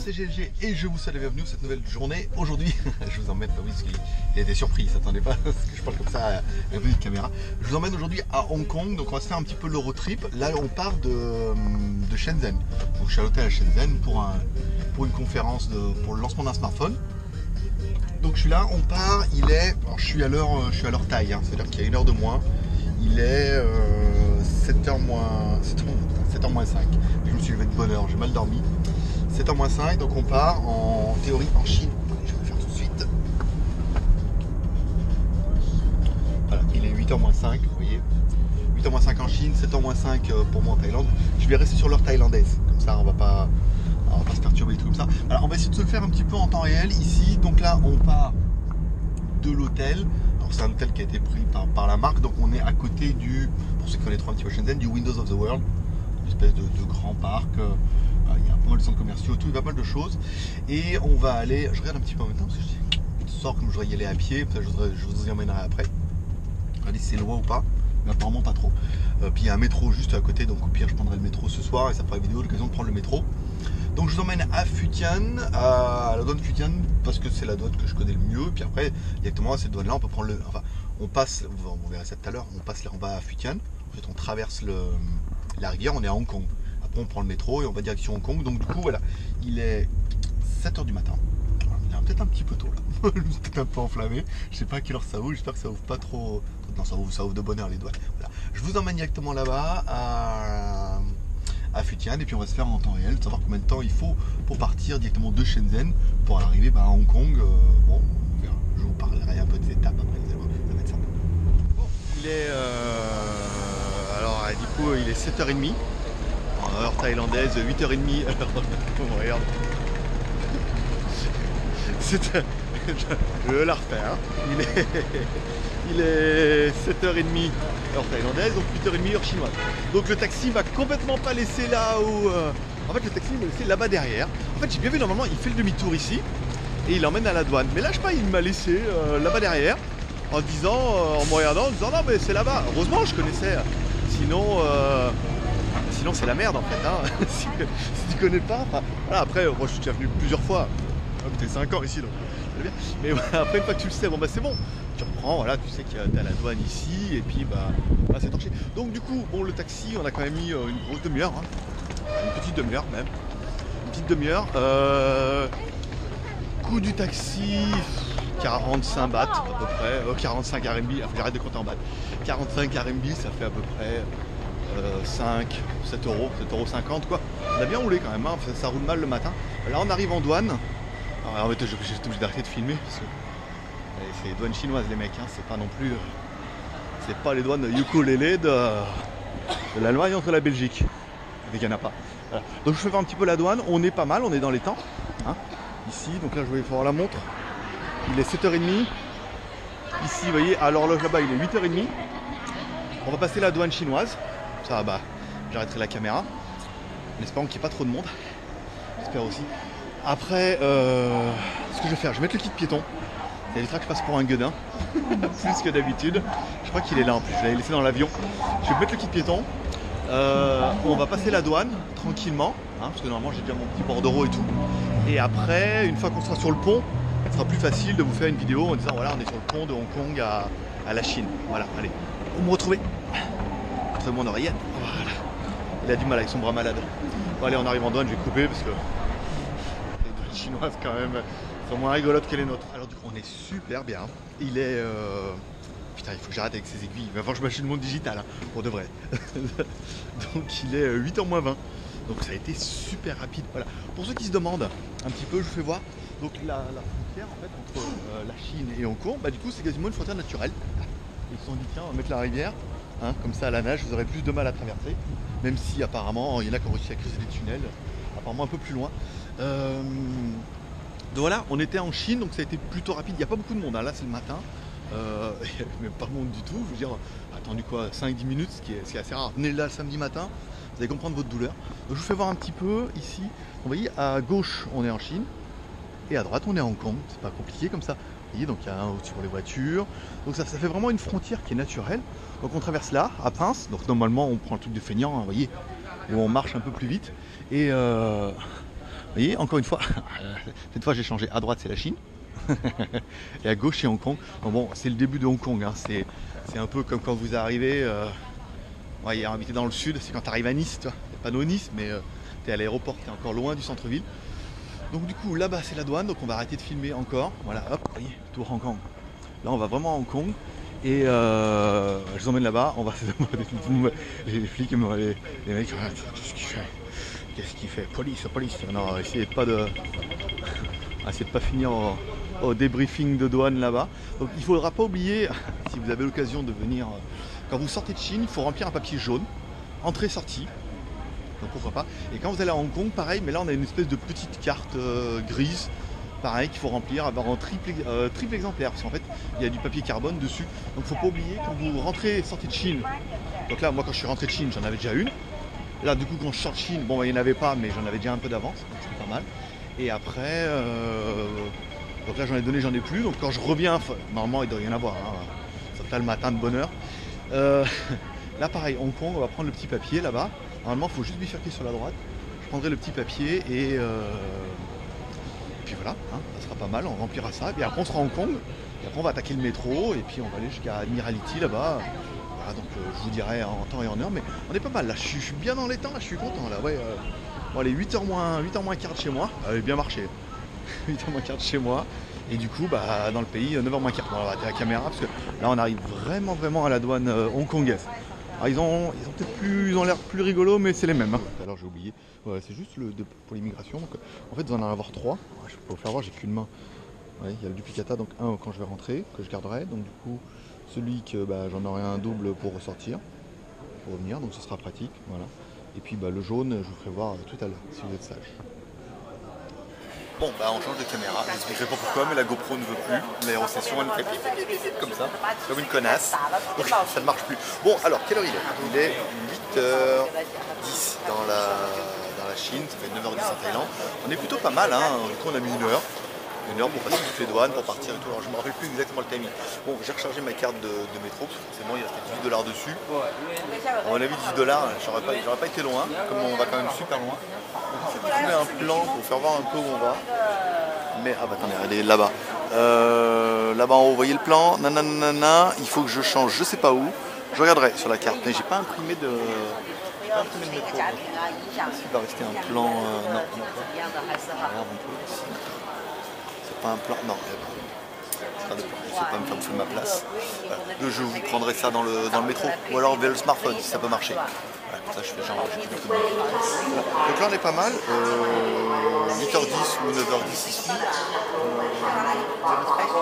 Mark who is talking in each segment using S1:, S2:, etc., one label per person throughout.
S1: c'est GLG et je vous souhaite la bienvenue cette nouvelle journée. Aujourd'hui, je vous emmène, oui, parce qu'il était surpris, il ne s'attendait pas à ce que je parle comme ça à la petite caméra. Je vous emmène aujourd'hui à Hong Kong, donc on va se faire un petit peu l'Euro trip. Là, on part de Shenzhen. Donc je suis à l'hôtel à Shenzhen pour une conférence pour le lancement d'un smartphone. Donc je suis là, on part, il est, alors je suis à l'heure taille, hein, c'est-à-dire qu'il y a une heure de moins. Il est 7h moins 5. Je me suis levé de bonne heure, j'ai mal dormi. 7h moins 5, donc on part en théorie en Chine. Je vais le faire tout de suite. Voilà, il est 8h moins 5, vous voyez. 8h moins 5 en Chine, 7h moins 5 pour moi en Thaïlande. Je vais rester sur l'heure thaïlandaise, comme ça on va pas se perturber et tout comme ça. Alors on va essayer de se le faire un petit peu en temps réel ici. Donc là on part de l'hôtel. C'est un hôtel qui a été pris par la marque, donc on est à côté pour ceux qui connaîtront un petit peu Shenzhen, du Windows of the World, une espèce de grand parc. Il y a pas mal de centres commerciaux, tout, il y a pas mal de choses. Et on va aller, je regarde un petit peu en même temps, parce que je sors comme je voudrais y aller à pied, ça, je vous y emmènerai après. Regardez si c'est loin ou pas, mais apparemment pas trop. Puis il y a un métro juste à côté, donc au pire je prendrai le métro ce soir et ça fera une vidéo l'occasion de prendre le métro. Donc je vous emmène à Futian, à la douane Futian, parce que c'est la douane que je connais le mieux. Puis après, directement à cette douane là, on peut prendre on passe, on verra ça tout à l'heure, on passe là en bas à Futian, ensuite on traverse la rivière, on est à Hong Kong. Après on prend le métro et on va direction Hong Kong. Donc du coup voilà, il est 7h du matin. Il est peut-être un petit peu tôt là, je suis peut-être un peu enflammé. Je sais pas à quelle heure ça ouvre, j'espère que ça ouvre pas trop. Non, ça ouvre de bonne heure les douanes. Voilà. Je vous emmène directement là-bas à Futian et puis on va se faire en temps réel, savoir combien de temps il faut pour partir directement de Shenzhen pour arriver à Hong Kong. Bon, on verra. Je vous parlerai un peu des étapes après, vous allez voir, ça va être sympa. Bon, il est alors du coup il est 7h30 en heure thaïlandaise, 8h30 alors on regarde. Je vais la refaire. Il est 7h30 heure thaïlandaise, donc 8h30 heure chinoise. Donc le taxi m'a complètement pas laissé là où... En fait le taxi m'a laissé là-bas derrière. En fait j'ai bien vu, normalement il fait le demi-tour ici et il emmène à la douane. Mais là je sais pas, il m'a laissé là-bas derrière en disant, en me regardant, en disant non mais c'est là-bas. Heureusement je connaissais, sinon c'est la merde en fait. Hein. si tu connais pas, voilà, après moi je suis déjà venu plusieurs fois. T'es 5 ans ici donc c'est bien. Mais voilà, après une fois que tu le sais, bon bah c'est bon. Tu reprends, voilà, tu sais qu'il y a la douane ici et puis bah c'est torché. Donc du coup, bon le taxi, on a quand même mis une grosse demi-heure, hein. Une petite demi-heure même. Une petite demi-heure. Coût du taxi, 45 bahts à peu près, 45 RMB, il faut que j'arrête de compter en bahts. 45 RMB, ça fait à peu près 7 euros, 7,50 € quoi. On a bien roulé quand même, hein. Ça roule mal le matin. Là on arrive en douane. Alors, en fait, j'ai obligé d'arrêter de filmer parce que c'est les douanes chinoises les mecs, hein. C'est pas non plus, c'est pas les douanes ukulélé de l'Allemagne entre la Belgique, mais il n'y en a pas. Voilà. Donc je vais faire un petit peu la douane, on est pas mal, on est dans les temps, hein. Ici, donc là je vais faire la montre, il est 7h30, ici vous voyez, à l'horloge là-bas il est 8h30, on va passer la douane chinoise, ça bah j'arrêterai la caméra, en espérant qu'il n'y ait pas trop de monde, j'espère aussi. Après, ce que je vais faire, je vais mettre le kit piéton. Ça évitera que je passe pour un gueudin, plus que d'habitude. Je crois qu'il est là en plus, je l'avais laissé dans l'avion. Je vais mettre le kit piéton. On va passer la douane tranquillement, hein, parce que normalement j'ai déjà mon petit bordereau et tout. Et après, une fois qu'on sera sur le pont, ce sera plus facile de vous faire une vidéo en disant voilà, on est sur le pont de Hong Kong à la Chine. Voilà, allez, vous me retrouvez. Retrouvez mon oreillette. Voilà. Il a du mal avec son bras malade. Bon, allez, on arrive en douane, je vais couper parce que chinoises quand même sont moins rigolotes que les nôtres. Alors du coup on est super bien. Il est putain, il faut que j'arrête avec ces aiguilles. Il va falloir que je machine le monde digital, hein, pour de vrai. Donc il est 8h moins 20. Donc ça a été super rapide. Voilà. Pour ceux qui se demandent un petit peu, je vous fais voir. Donc la frontière en fait entre la Chine et Hong Kong, bah du coup c'est quasiment une frontière naturelle. Ils se sont dit tiens on va mettre la rivière, hein, comme ça à la nage vous aurez plus de mal à traverser. Même si apparemment il y en a qui ont réussi à creuser des tunnels, apparemment un peu plus loin. Donc voilà, on était en Chine, donc ça a été plutôt rapide. Il n'y a pas beaucoup de monde, hein. Là c'est le matin, il n'y a même pas de monde du tout. Je veux dire, attendu quoi, 5-10 minutes, ce qui est assez rare. Venez là le samedi matin, vous allez comprendre votre douleur. Donc je vous fais voir un petit peu ici. Vous voyez, à gauche on est en Chine et à droite on est à Hong Kong. C'est pas compliqué comme ça. Vous voyez, donc il y a un sur les voitures. Donc ça fait vraiment une frontière qui est naturelle. Donc on traverse là, à pince. Donc normalement on prend le truc de feignant, hein, vous voyez, où on marche un peu plus vite. Et voyez, encore une fois, cette fois j'ai changé. À droite c'est la Chine et à gauche c'est Hong Kong. Bon, c'est le début de Hong Kong, hein. C'est un peu comme quand vous arrivez, ouais, habité dans le sud, c'est quand tu arrives à Nice, tu vois. Pas Nice, mais tu es à l'aéroport, tu es encore loin du centre-ville. Donc du coup là-bas c'est la douane, donc on va arrêter de filmer encore. Voilà, hop, voyez, tour Hong Kong. Là on va vraiment à Hong Kong. Et je vous emmène là-bas, on va les flics, les mecs, qu'est-ce qu'il fait? Qu'est-ce qu'il fait? Police. Non, essayez de pas finir au débriefing de douane là-bas. Donc il ne faudra pas oublier, si vous avez l'occasion de venir, quand vous sortez de Chine, il faut remplir un papier jaune, entrée-sortie. Donc pourquoi pas. Et quand vous allez à Hong Kong, pareil, mais là on a une espèce de petite carte grise, pareil, qu'il faut remplir, avoir en triple exemplaire, parce qu'en fait il y a du papier carbone dessus. Donc il ne faut pas oublier, quand vous rentrez et sortez de Chine, donc là moi quand je suis rentré de Chine j'en avais déjà une. Là du coup quand je sors de Chine, bon il n'y en avait pas, mais j'en avais déjà un peu d'avance, donc c'était pas mal. Et après, donc là j'en ai donné, j'en ai plus, donc quand je reviens, normalement il doit y en avoir, hein, sauf là le matin de bonne heure. Là pareil, Hong Kong, on va prendre le petit papier là-bas. Normalement il faut juste bifurquer sur la droite. Je prendrai le petit papier et puis voilà, hein, ça sera pas mal, on remplira ça. Et après on sera à Hong Kong, et après on va attaquer le métro, et puis on va aller jusqu'à Admiralty là-bas. Voilà, donc je vous dirai en temps et en heure, mais on est pas mal là, je suis bien dans les temps, là, je suis content là, ouais. Bon allez, 8h moins quart de chez moi, elle a bien marché. 8h moins quart de chez moi, et du coup bah, dans le pays, 9h moins quart. Bon, on va arrêter la caméra, parce que là on arrive vraiment à la douane hongkongaise. Alors, ils ont peut-être plus, ils ont l'air plus rigolos, mais c'est les mêmes. Hein. Alors j'ai oublié, ouais, c'est juste pour l'immigration. Donc, en fait vous en allez avoir 3. Je peux vous faire voir, j'ai qu'une main. Ouais, il y a le duplicata, donc un quand je vais rentrer, que je garderai. Donc du coup, celui que bah, j'en aurai un double pour ressortir, pour revenir, donc ce sera pratique. Voilà. Et puis bah, le jaune, je vous ferai voir tout à l'heure, si vous êtes sage. Bon, bah on change de caméra, je n'expliquerai pas pourquoi, mais la GoPro ne veut plus. L'aérostation, elle me fait comme ça, comme une connasse. Donc ça ne marche plus. Bon, alors, quelle heure il est? Il est 8h10 dans la Chine, ça fait 9h10 en Thaïlande. On est plutôt pas mal, hein. Du coup, on a mis une heure pour passer toutes les douanes, pour partir et tout. Alors je me rappelle plus exactement le timing. Bon, j'ai rechargé ma carte de métro, c'est bon, il restait $18 dessus. À mon avis, $18, j'aurais pas été loin, comme on va quand même super loin. Donc j'essaie de trouver un plan pour faire voir un peu où on va. Mais, ah bah attendez, allez là-bas. Là-bas en haut, vous voyez le plan, nanana, il faut que je change, je sais pas où. Je regarderai sur la carte, mais j'ai pas imprimé de métro. Il va rester un plan, non. Regarde un peu ici. Pas un plan, non, je ne vais pas me faire bouffer ma place. Je vous prendrai ça dans le métro ou alors via le smartphone si ça peut marcher. Voilà, comme ça je fais genre. Voilà. Donc là on est pas mal, 8h10 ou 9h10 ici.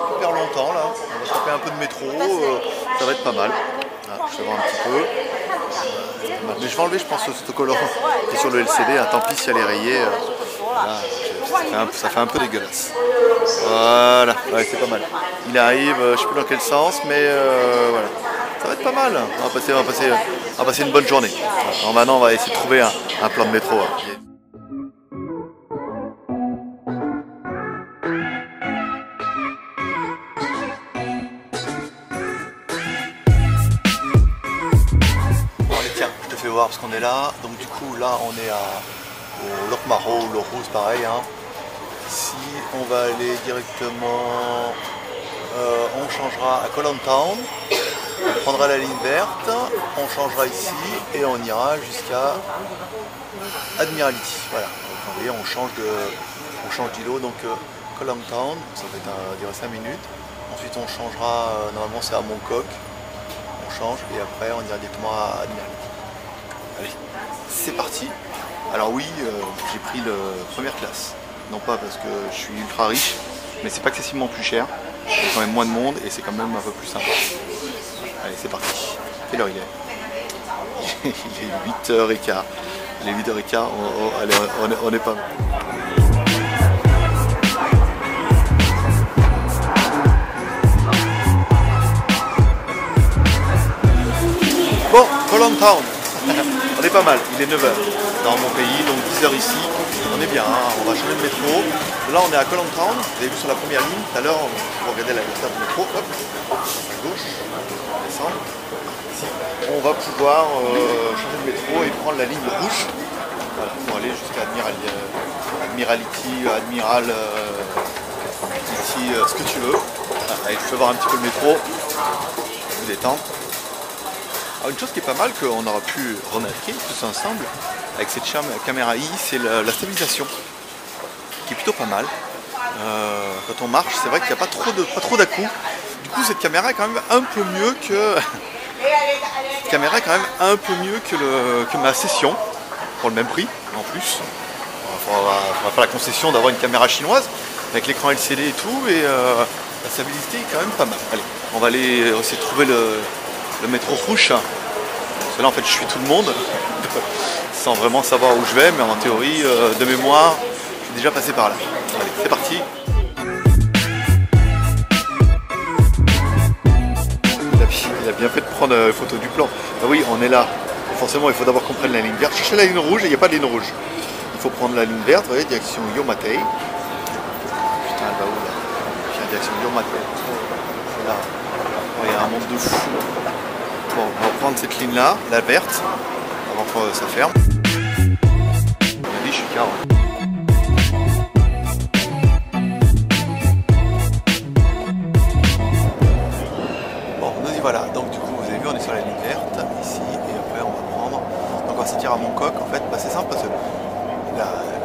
S1: Super longtemps là, on va taper un peu de métro, ça va être pas mal. Voilà, je vais voir un petit peu. Mais je vais enlever je pense ce autocollant qui est sur le LCD, hein, tant pis si elle est rayée. Voilà, ça fait un peu dégueulasse. Voilà, ouais, c'est pas mal. Il arrive, je sais plus dans quel sens, mais voilà. Ça va être pas mal. On va passer une bonne journée. Alors maintenant, on va essayer de trouver un plan de métro. Hein. Bon allez, tiens, je te fais voir parce qu'on est là. Donc du coup, là, on est au Lok Maro, ou Lok Rouge, pareil. Hein. Ici, on va aller directement, on changera à Kolang Town, on prendra la ligne verte, on changera ici et on ira jusqu'à Admiralty. Voilà, donc, vous voyez, on change d'îlot, donc Kolang Town, ça va durer 5 minutes. Ensuite, on changera, normalement c'est à Mongkok, on change et après on ira directement à Admiralty. Allez, c'est parti. Alors oui, j'ai pris le première classe. Non pas parce que je suis ultra riche, mais c'est pas excessivement plus cher. Il y a quand même moins de monde et c'est quand même un peu plus sympa. Allez, c'est parti. Quelle heure il est? Il est 8h15. Il est 8h15, allez, on est pas mal. Bon, Kolang Town. On est pas mal, il est 9h dans mon pays, donc 10h ici. On est bien, hein, on va changer de métro. Là on est à Kolang Town, vous avez vu sur la première ligne, tout à l'heure, vous regardez la carte de métro, hop, à gauche, on descend. Ici, on va pouvoir changer de métro et prendre la ligne rouge. Voilà, pour aller jusqu'à Admiralty, Admiral, ce que tu veux. Voilà, allez, je peux voir un petit peu le métro, vous détendre. Alors, une chose qui est pas mal, qu'on aura pu remarquer tous ensemble, avec cette caméra I, c'est la stabilisation, qui est plutôt pas mal. Quand on marche, c'est vrai qu'il n'y a pas trop d'à-coups. Du coup, cette caméra est quand même un peu mieux que... Cette caméra est quand même un peu mieux que ma session, pour le même prix, en plus. Il faudra faire la concession d'avoir une caméra chinoise, avec l'écran LCD et tout, et la stabilité est quand même pas mal. Allez, on va aller essayer de trouver le métro rouge. Parce que là, en fait, je suis tout le monde, sans vraiment savoir où je vais, mais en théorie, de mémoire, je suis déjà passé par là. Allez, c'est parti. Il a bien fait de prendre une photo du plan. Ah oui, on est là. Forcément, il faut d'abord qu'on prenne la ligne verte. Cherchez la ligne rouge et il n'y a pas de ligne rouge. Il faut prendre la ligne verte, vous voyez, direction Yomatei. Putain, elle va où là? Direction Yomatei. Là. Oh, il y a un monde de fou. Bon, on va prendre cette ligne-là, la verte, avant que ça ferme. On a dit, je suis car. Bon, nous y voilà. Donc, du coup, vous avez vu, on est sur la ligne verte, ici, et après, on va prendre. Donc, on va sortir à Mongkok. En fait, bah, c'est simple parce que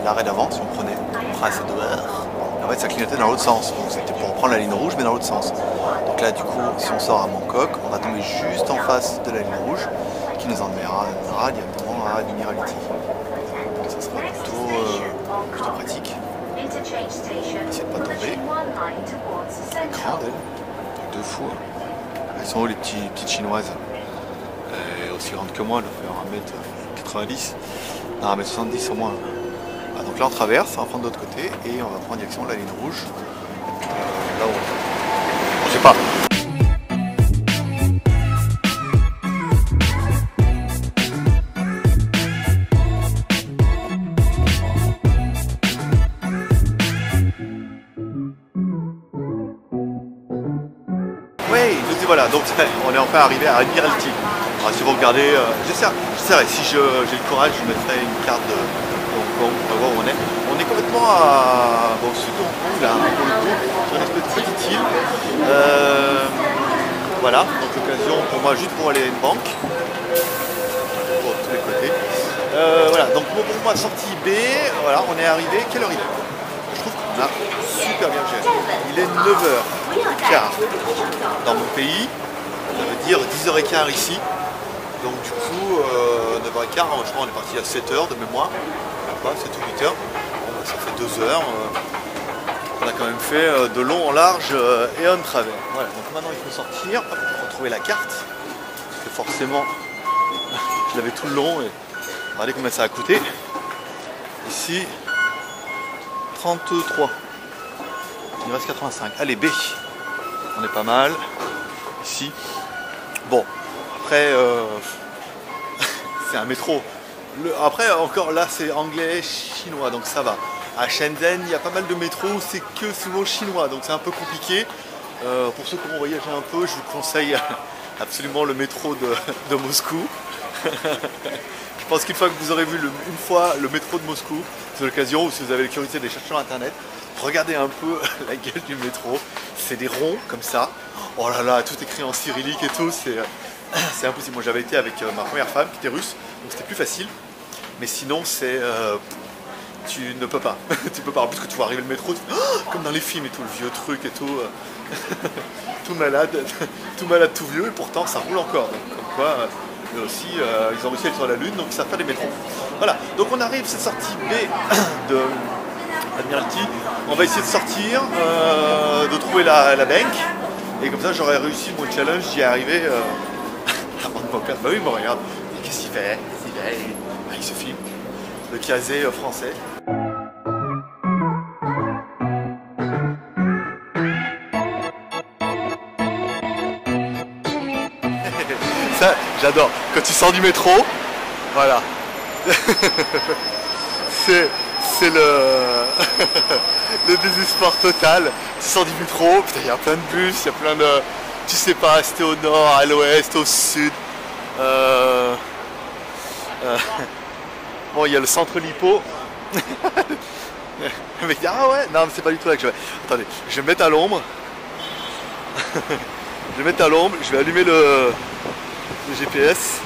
S1: l'arrêt d'avant, si on prenait Prince Edward, en fait, ça clignotait dans l'autre sens. Donc, c'était pour prendre la ligne rouge, mais dans l'autre sens. Donc là, du coup, si on sort à Mongkok, on va tomber juste en face de la ligne rouge qui nous emmènera directement à Admiralty. Donc ça sera plutôt pratique. Essayer de pas tomber. Grande, elle. Truc de fou. Elles sont où les petites chinoises? Aussi grandes que moi, elles doivent faire 1m90. Non, 1m70 au moins. Ah, donc là, on traverse, on va prendre de l'autre côté et on va prendre direction de la ligne rouge. Là où on... Je sais pas. Oui, voilà, donc on est enfin arrivé à Admiralty. Alors, si vous regardez, j'essaierai, si j'ai le courage, je mettrai une carte de Hong Kong pour voir où on est. On est complètement au sud de Hong Kong, là, pour le coup, sur une espèce de petite île. Voilà, donc l'occasion pour moi juste pour aller à une banque. Pour tous les côtés. Voilà, donc pour moi, sortie B, voilà, on est arrivé. Quelle heure il est? Je trouve qu'on a super bien géré. Il est 9h15 dans mon pays, ça veut dire 10h15 ici. Donc du coup, 9h15, je crois on est parti à 7h de mémoire, pas 7 ou 8h. Bon, bah, ça fait 2 heures. On a quand même fait de long en large et en travers. Voilà, donc maintenant il faut sortir, hop, retrouver la carte. Parce que forcément, je l'avais tout le long et regardez combien ça a coûté. Ici, 33. Il reste 85. Allez, B. On est pas mal. Ici. Bon, après, c'est un métro. Après, encore là, c'est anglais, chinois, donc ça va. À Shenzhen, il y a pas mal de métros où c'est que souvent chinois, donc c'est un peu compliqué. Pour ceux qui vont voyager un peu, je vous conseille absolument le métro de Moscou. Je pense qu'une fois que vous aurez vu une fois le métro de Moscou, c'est l'occasion, ou si vous avez la curiosité de les chercher sur internet, regardez un peu la gueule du métro. C'est des ronds comme ça. Oh là là, tout écrit en cyrillique et tout, c'est impossible. Moi j'avais été avec ma première femme qui était russe, donc c'était plus facile. Mais sinon c'est... tu ne peux pas. Tu peux pas. En plus que tu vois arriver le métro, comme dans les films et tout, le vieux truc et tout. tout malade, tout vieux, et pourtant ça roule encore. Donc, comme quoi, eux aussi, ils ont réussi à être sur la lune, donc ça fait des métros. Voilà, donc on arrive, cette sortie B de Admiralty. On va essayer de sortir, de trouver la banque, et comme ça j'aurais réussi mon challenge d'y arriver avant de m'en perdre. Bah oui, mais regarde, qu'est-ce qu'il fait? Il se filme, le casé français. Ça, j'adore. Quand tu sors du métro, voilà. c'est le désespoir total. Tu sors du métro, putain, il y a plein de bus, il y a plein de... Tu sais pas, c'était au nord, à l'ouest, au sud. Bon, il y a le centre lipo. Le mec dit ah ouais, non mais c'est pas du tout là que je vais. Attendez, je vais me mettre à l'ombre. Je vais mettre à l'ombre, je vais allumer le GPS.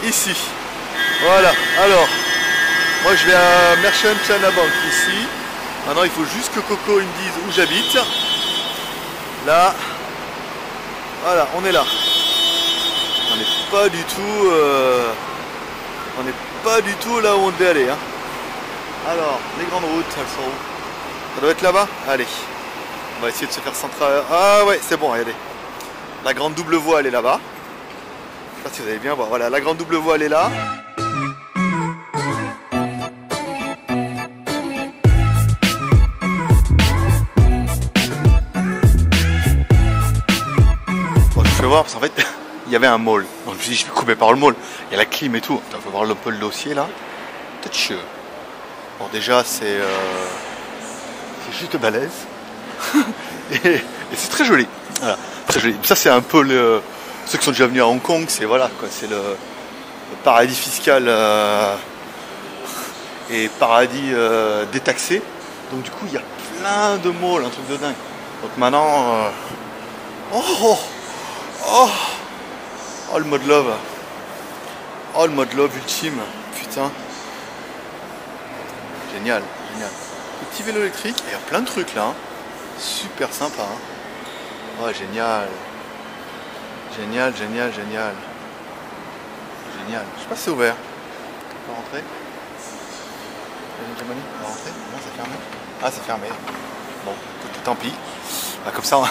S1: Ici. Voilà, alors. Moi je vais à Merchant China Bank ici. Maintenant il faut juste que Coco il me dise où j'habite. Là. Voilà, on est là. On n'est pas du tout. On n'est pas du tout là où on devait aller. Hein. Alors, les grandes routes, elles sont où? Ça doit être là-bas? Allez. On va essayer de se faire central. Ah ouais, c'est bon, regardez. La grande double voie, elle est là-bas. Je sais pas si vous allez bien voir. Voilà, la grande double voie, elle est là. Bon, je vais voir, parce qu'en fait, il y avait un mall. Donc je me suis dit, je vais couper par le mall. Il y a la clim et tout. On va voir un peu le dossier là. Peut-être chieux. Bon, déjà, c'est juste balèze. et c'est très joli. Voilà, très joli. Ça, c'est un peu le. Ceux qui sont déjà venus à Hong Kong, c'est voilà, quoi. C'est le paradis fiscal et paradis détaxé. Donc, du coup, il y a plein de malls, un truc de dingue. Donc, maintenant. Oh, le mode love. Oh, le mode love ultime. Putain. Génial, génial. Le petit vélo électrique, il y a plein de trucs là. Hein. Super sympa. Hein. Oh, génial. Génial, génial, génial. Génial. Je sais pas si c'est ouvert. On peut rentrer. On va rentrer. Non, c'est fermé. Ah, c'est fermé. Bon, tant pis. Ah, comme ça,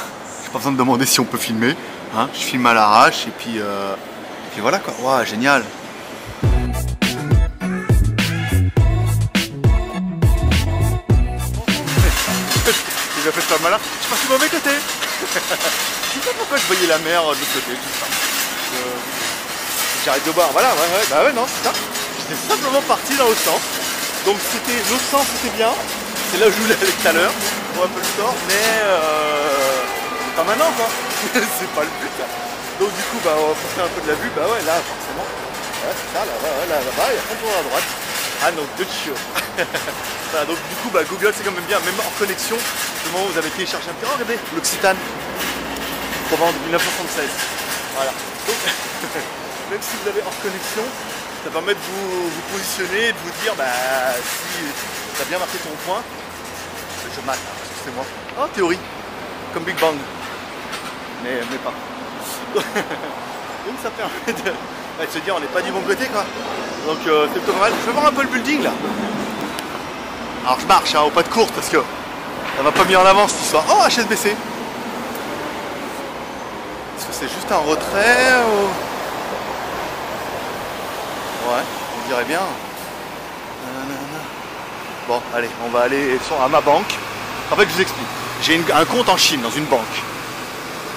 S1: j'ai pas besoin de demander si on peut filmer. Hein. Je filme à l'arrache et puis voilà quoi. Wow, génial. J'ai fait faire le malin, je suis parti du mauvais côté. Je sais pas pourquoi je voyais la mer de l'autre côté, tout ça. J'arrête de boire, voilà, bah ouais, non, c'est ça. J'étais simplement parti dans l'autre sens. Donc c'était, l'autre sens c'était bien. C'est là où je voulais aller tout à l'heure, pour un peu le tort, mais pas maintenant quoi. C'est pas le but. Là. Donc du coup, bah, on va profiter un peu de la vue, bah ouais, là forcément. Ouais, c'est ça, là-bas, il y a plein de tours à droite. Ah non, de chiot. Voilà, donc du coup, bah, Google c'est quand même bien, même hors connexion. Le moment où vous avez téléchargé un petit. Oh, regardez, l'Occitane. Provence 1976. Voilà. Donc, même si vous avez hors connexion, ça permet de vous positionner et de vous dire, bah, si tu as bien marqué ton point, je mate, c'est moi. Oh, théorie. Comme Big Bang. Mais pas. Donc ça permet de se dire, on n'est pas du bon côté, quoi. Donc c'est plutôt pas mal. Je vais voir un peu le building là. Alors je marche hein, au pas de course parce que ça m'a pas mis en avant cette histoire. Oh, HSBC. Est-ce que c'est juste un retrait ou... Ouais, on dirait bien. Bon, allez, on va aller à ma banque. En fait, je vous explique. J'ai un compte en Chine dans une banque.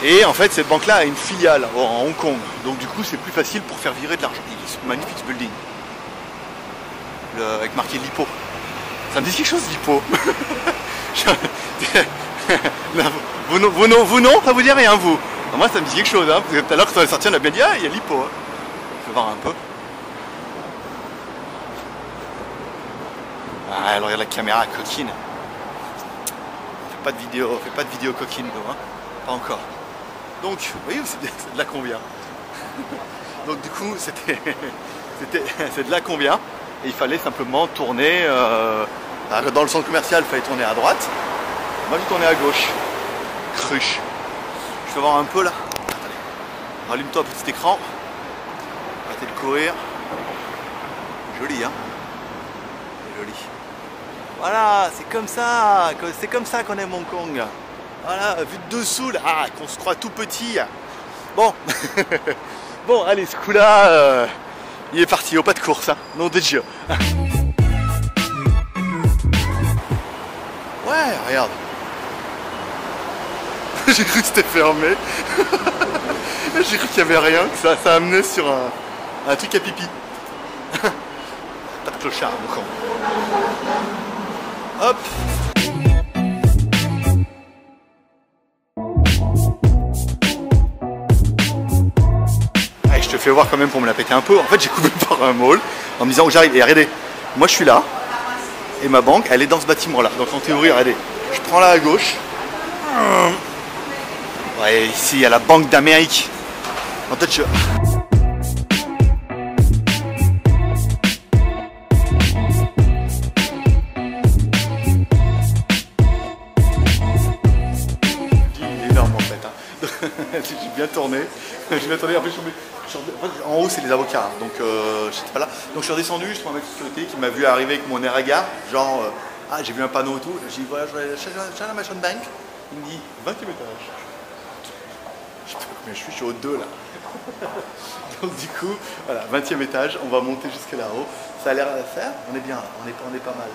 S1: Et en fait, cette banque-là a une filiale en Hong Kong. Donc du coup, c'est plus facile pour faire virer de l'argent. Il est magnifique ce building. Avec marqué Lipo. Ça me dit quelque chose, Lipo. vous non, ça vous dit rien, vous. Moi, ça me dit quelque chose. Hein, parce que tout à l'heure, quand on est sorti, on a bien dit, ah, il y a Lipo. Hein. Je vais voir un peu. Ah, alors regarde la caméra coquine. Fais pas de vidéo coquine, hein. Pas encore. Donc, vous voyez, c'est de là qu'on vient. Donc du coup, c'est de là qu'on vient. Et il fallait simplement tourner dans le centre commercial, il fallait tourner à droite. Moi j'ai tourné à gauche. Cruche. Je vais voir un peu là. Attendez. Rallume-toi petit écran. Arrêtez de courir. Joli hein. Joli. Voilà, c'est comme ça qu'on aime Hong Kong. Voilà, vu de dessous là, qu'on se croit tout petit. Bon. Bon, allez, ce coup-là, il est parti, au pas de course, hein. Non de Dieu. Ouais, regarde. J'ai cru que c'était fermé. J'ai cru qu'il n'y avait rien, que ça amenait sur un truc à pipi. Pas de clochard, mon con. Hop. Je te fais voir quand même pour me la péter un peu. En fait, j'ai coupé par un mall en me disant que j'arrive. Et regardez, moi je suis là, et ma banque, elle est dans ce bâtiment-là. Donc en théorie, regardez, je prends là à gauche. Ouais, ici il y a la Banque d'Amérique. En fait, je... énorme en fait. Hein. J'ai bien tourné. J'ai bien tourné. Après, en haut, c'est les avocats. Hein. Donc, je n'étais pas là. Donc, je suis redescendu. Je trouve un mec de sécurité qui m'a vu arriver avec mon air à gare. Genre, ah, j'ai vu un panneau et tout. J'ai dit, voilà, je vais chez la Machine Bank. Il me dit, 20e étage. Je sais pas combien je suis au 2 là. Donc, du coup, voilà, 20e étage. On va monter jusque là-haut. Ça a l'air à faire. On est bien. On est pas mal.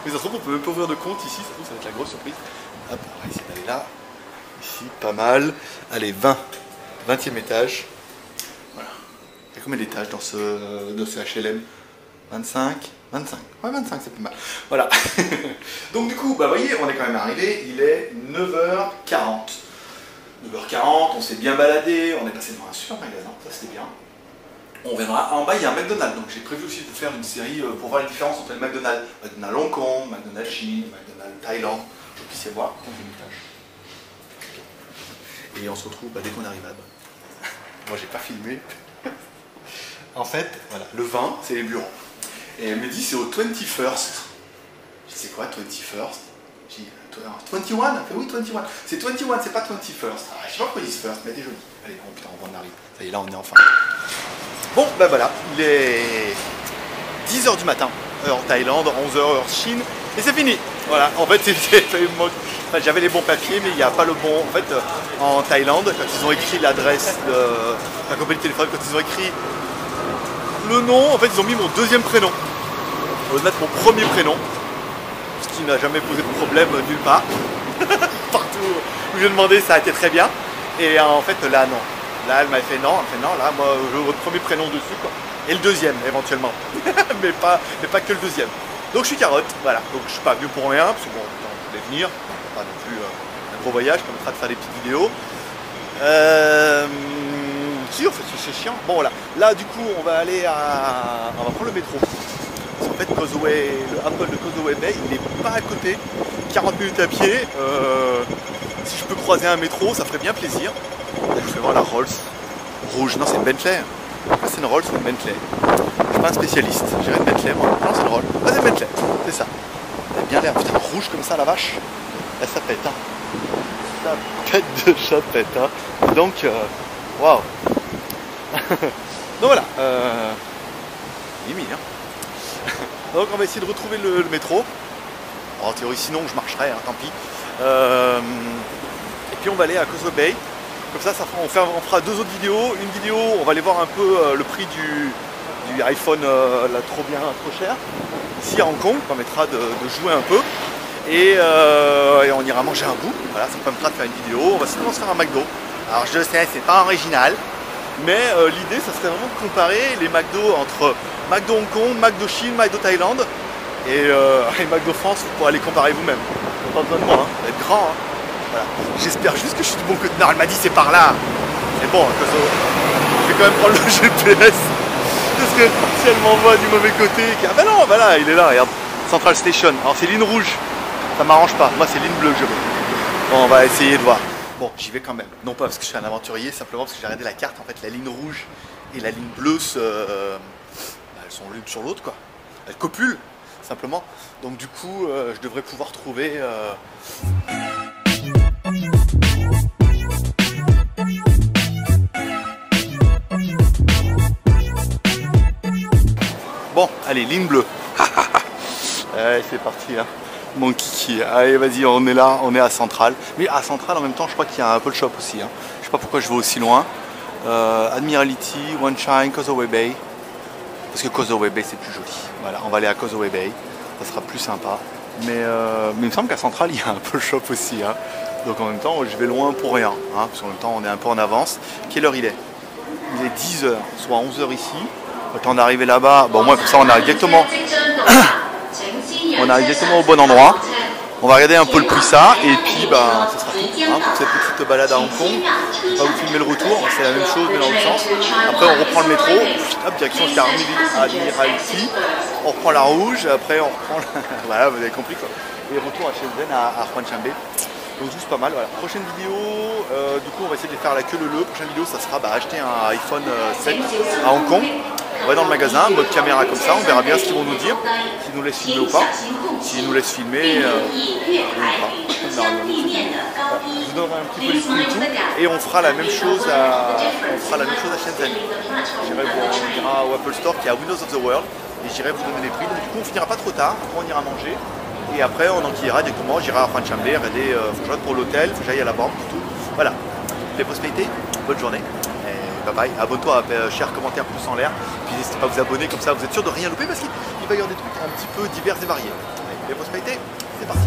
S1: Mais ça se trouve, on peut même pas ouvrir de compte ici. Ça se trouve, ça va être la grosse surprise. Hop, on va essayer d'aller là. Ici, pas mal. Allez, 20e étage. Voilà. Il y a combien d'étages dans ce HLM? 25? 25. Ouais, 25, c'est pas mal. Voilà. Donc du coup, bah vous voyez, on est quand même arrivé. Il est 9h40. 9h40, on s'est bien baladé. On est passé devant un super magasin. Ça, c'était bien. On viendra. En bas, il y a un McDonald's. Donc j'ai prévu aussi de faire une série pour voir les différences entre le McDonald's Hong Kong, McDonald's Chine, McDonald's Thaïlande. Je puisse y voir. 15e étage. Et on se retrouve dès qu'on arrive là-bas. Moi, j'ai pas filmé. En fait, voilà, le 20, c'est les bureaux. Et elle me dit, c'est au 21st. Je dis, c'est quoi, 21st? Je dis, 21? Elle fait, oui, 21. C'est 21, c'est pas 21st. Ah, je sais pas pourquoi ils disent first, mais elle est jolie. Allez, oh putain, on arrive. Ça y est, là, on est enfin. Bon, ben voilà, il est 10h du matin, heure Thaïlande, 11h, heure Chine. Et c'est fini. Voilà, en fait, j'avais les bons papiers, mais il n'y a pas le bon. En fait, en Thaïlande, quand ils ont écrit l'adresse de la compagnie de téléphone, quand ils ont écrit le nom, en fait, ils ont mis mon deuxième prénom. Au lieu de mettre mon premier prénom, ce qui n'a jamais posé de problème nulle part. Partout où je lui ai demandé, ça a été très bien. Et en fait, là, non. Là, elle m'a fait non. Elle fait non, là, moi, je veux votre premier prénom dessus, quoi. Et le deuxième, éventuellement. mais pas que le deuxième. Donc je suis carotte, voilà. Donc je suis pas venu pour rien, parce que bon, je voulais venir, pas non plus un gros voyage, qui permettra de faire des petites vidéos. Si, en fait, c'est chiant. Bon voilà, là du coup, on va aller à... On va prendre le métro. Parce qu'en fait, Causeway, le Apple de Causeway Bay, il n'est pas à côté. 40 minutes à pied. Si je peux croiser un métro, ça ferait bien plaisir. Je vais voir la Rolls rouge. Non, c'est une Bentley. C'est une Rolls ou une Bentley. Je suis pas un spécialiste, j'irai une Bentley moi. Non, c'est une Rolls. Ah, c'est une Bentley, c'est ça. Elle a bien l'air, putain, rouge comme ça, la vache. Elle ça pète, hein. Ça pète de chat pète, hein. Donc, waouh. Donc voilà. Limite, hein. Donc on va essayer de retrouver le métro. En théorie, sinon je marcherai, hein, tant pis. Et puis on va aller à Causeway Bay. Comme ça, on fera 2 autres vidéos. Une vidéo, on va aller voir un peu le prix du iPhone là, trop bien, trop cher. Ici à Hong Kong, ça permettra de jouer un peu. Et on ira manger un bout. Voilà, ça permettra de faire une vidéo. On va certainement se faire un McDo. Alors je sais, c'est pas original. Mais l'idée, ça serait vraiment de comparer les McDo entre McDo Hong Kong, McDo Chine, McDo Thaïlande. Et McDo France, vous pourrez les comparer vous-même. Pas besoin de moi, hein. Ça va être grand. Hein. Voilà. J'espère juste que je suis du bon côté. Non, elle m'a dit c'est par là. Mais bon, je vais quand même prendre le GPS. Parce que si elle m'envoie du mauvais côté. Ah ben non, voilà, il est là, regarde. Central Station. Alors c'est ligne rouge. Ça m'arrange pas. Moi c'est ligne bleue que je veux. Bon, on va essayer de voir. Bon, j'y vais quand même. Non pas parce que je suis un aventurier, simplement parce que j'ai regardé la carte. En fait, la ligne rouge et la ligne bleue, elles sont l'une sur l'autre, quoi. Elles copulent, simplement. Donc du coup, je devrais pouvoir trouver... Bon, allez, ligne bleue. Allez, c'est parti, hein. Mon kiki. Allez, vas-y, on est là, on est à Central. Mais à Central, en même temps, je crois qu'il y a un Apple Shop aussi. Hein. Je sais pas pourquoi je vais aussi loin. Admiralty, One Shine, Causeway Bay. Parce que Causeway Bay, c'est plus joli. Voilà, on va aller à Causeway Bay. Ça sera plus sympa. Mais il me semble qu'à Central, il y a un Apple Shop aussi. Hein. Donc en même temps, je vais loin pour rien. Hein, parce qu'en même temps, on est un peu en avance. Quelle heure il est? Il est 10h, soit 11h ici. Le temps d'arriver là-bas, bon, moi, comme ça, on arrive directement. On arrive directement au bon endroit. On va regarder un peu le Prusa et puis ça sera tout hein, pour cette petite balade à Hong Kong. Je vais pas vous filmer le retour, c'est la même chose mais dans l'autre sens. Après on reprend le métro, hop, direction Admiralty, on reprend la rouge, après on reprend voilà, vous avez compris quoi. Et retour à Shenzhen à Huanchambe. Donc juste pas mal, voilà. Prochaine vidéo, du coup on va essayer de faire la queue leu. Prochaine vidéo ça sera acheter un iPhone 7 à Hong Kong. On va dans le magasin, mode caméra comme ça, on verra bien ce qu'ils vont nous dire, s'ils nous laissent filmer ou pas. S'ils nous laissent filmer ou pas. Je vous donnerai un petit peu les prix et tout. Et on fera la même chose à Shenzhen. On ira au Apple Store qui est à Windows of the World et j'irai vous donner les prix. Donc du coup on finira pas trop tard, après on ira manger. Et après on enquillera directement, j'irai à Huanchambe, regarder, faut que je rentre pour l'hôtel, faut que j'aille à la banque, tout. Voilà. Les prospérités, bonne journée. Bye bye, abonne-toi, share, commentaire, pouce en l'air. Puis n'hésitez pas à vous abonner, comme ça vous êtes sûr de rien louper parce qu'il va y avoir des trucs un petit peu divers et variés. Allez, les prospérités, c'est parti.